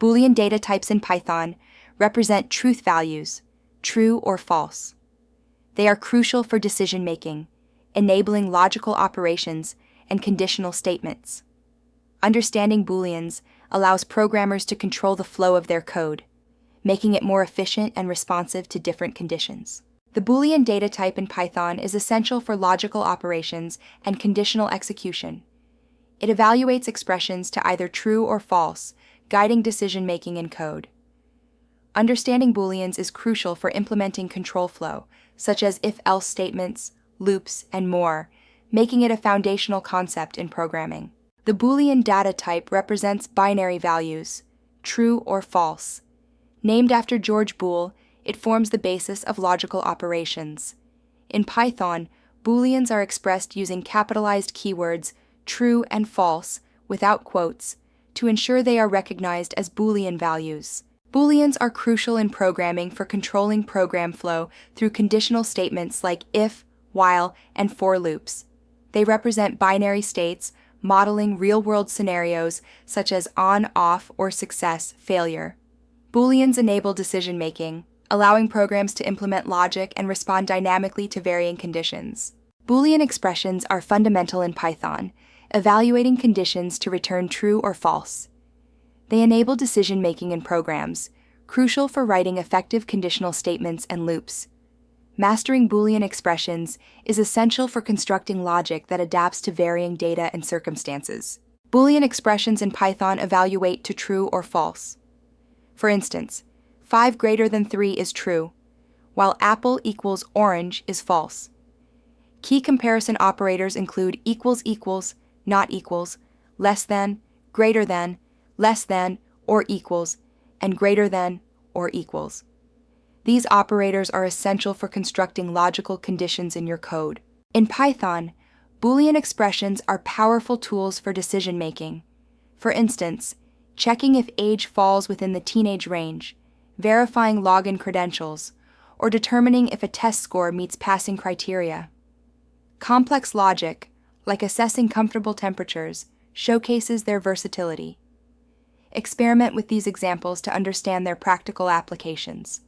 Boolean data types in Python represent truth values, true or false. They are crucial for decision-making, enabling logical operations and conditional statements. Understanding Booleans allows programmers to control the flow of their code, making it more efficient and responsive to different conditions. The Boolean data type in Python is essential for logical operations and conditional execution. It evaluates expressions to either true or false, guiding decision-making in code. Understanding Booleans is crucial for implementing control flow, such as if-else statements, loops, and more, making it a foundational concept in programming. The Boolean data type represents binary values, true or false. Named after George Boole, it forms the basis of logical operations. In Python, Booleans are expressed using capitalized keywords true and false without quotes to ensure they are recognized as Boolean values. Booleans are crucial in programming for controlling program flow through conditional statements like if, while, and for loops. They represent binary states, modeling real-world scenarios such as on, off, or success, failure. Booleans enable decision-making, allowing programs to implement logic and respond dynamically to varying conditions. Boolean expressions are fundamental in Python, evaluating conditions to return true or false. They enable decision-making in programs, crucial for writing effective conditional statements and loops. Mastering Boolean expressions is essential for constructing logic that adapts to varying data and circumstances. Boolean expressions in Python evaluate to true or false. For instance, 5 greater than 3 is true, while apple equals orange is false. Key comparison operators include equals equals, not equals, less than, greater than, less than, or equals, and greater than, or equals. These operators are essential for constructing logical conditions in your code. In Python, Boolean expressions are powerful tools for decision-making. For instance, checking if age falls within the teenage range, verifying login credentials, or determining if a test score meets passing criteria. Complex logic, like assessing comfortable temperatures, showcases their versatility. Experiment with these examples to understand their practical applications.